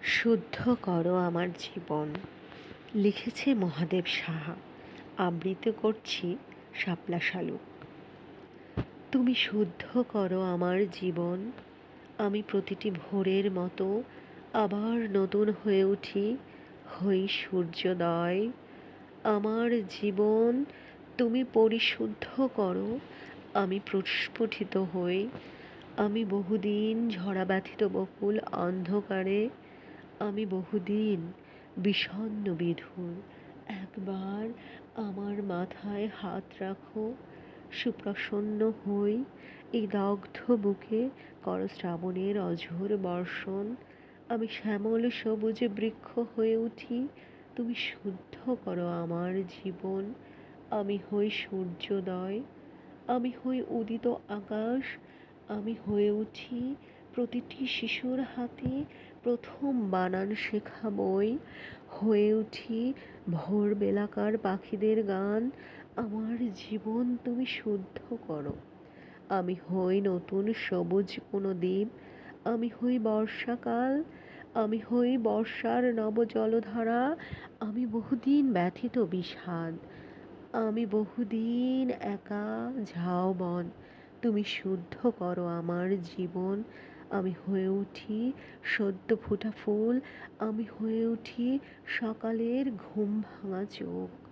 শুদ্ধ করো আমার জীবন। লিখেছে মহাদেব সাহা। আবৃত্তি করছি শাপলা শালুক। তুমি শুদ্ধ করো আমার জীবন। আমি প্রতিটি ভোরের মতো আবার নতুন হয়ে উঠি, হই সূর্যোদয়। আমার জীবন তুমি পরিশুদ্ধ করো। আমি প্রস্ফুটিত হই। আমি বহুদিন ঝরা ব্যথিত বকুল অন্ধকারে, আমি বহুদিন বিষণ্ণ বিধুর। একবার আমার মাথায় হাত রাখো, সুপ্রসন্ন হই। এই দগ্ধ বুকে কর শ্রাবণের অঝোর বর্ষণ। আমি শ্যামল সবুজ বৃক্ষ হয়ে উঠি। তুমি শুদ্ধ করো আমার জীবন। আমি হই সূর্যোদয়। আমি হই উদিত আকাশ। আমি হয়ে উঠি প্রতিটি শিশুর হাতে প্রথম বানান শেখা বই। হয়ে উঠি ভোরবেলাকার পাখিদের গান। আমার জীবন তুমি শুদ্ধ করো। আমি হই নতুন সবুজ কোনো দ্বীপ। আমি হই বর্ষাকাল। আমি হই বর্ষার নব জলধারা। আমি বহুদিন ব্যথিত বিষাদ। আমি বহুদিন একা ঝাউবন। তুমি শুদ্ধ করো আমার জীবন। আমি হয়ে উঠি সদ্য ফোটা ফুল। আমি হয়ে উঠি সকালের ঘুম ভাঙা চোখ।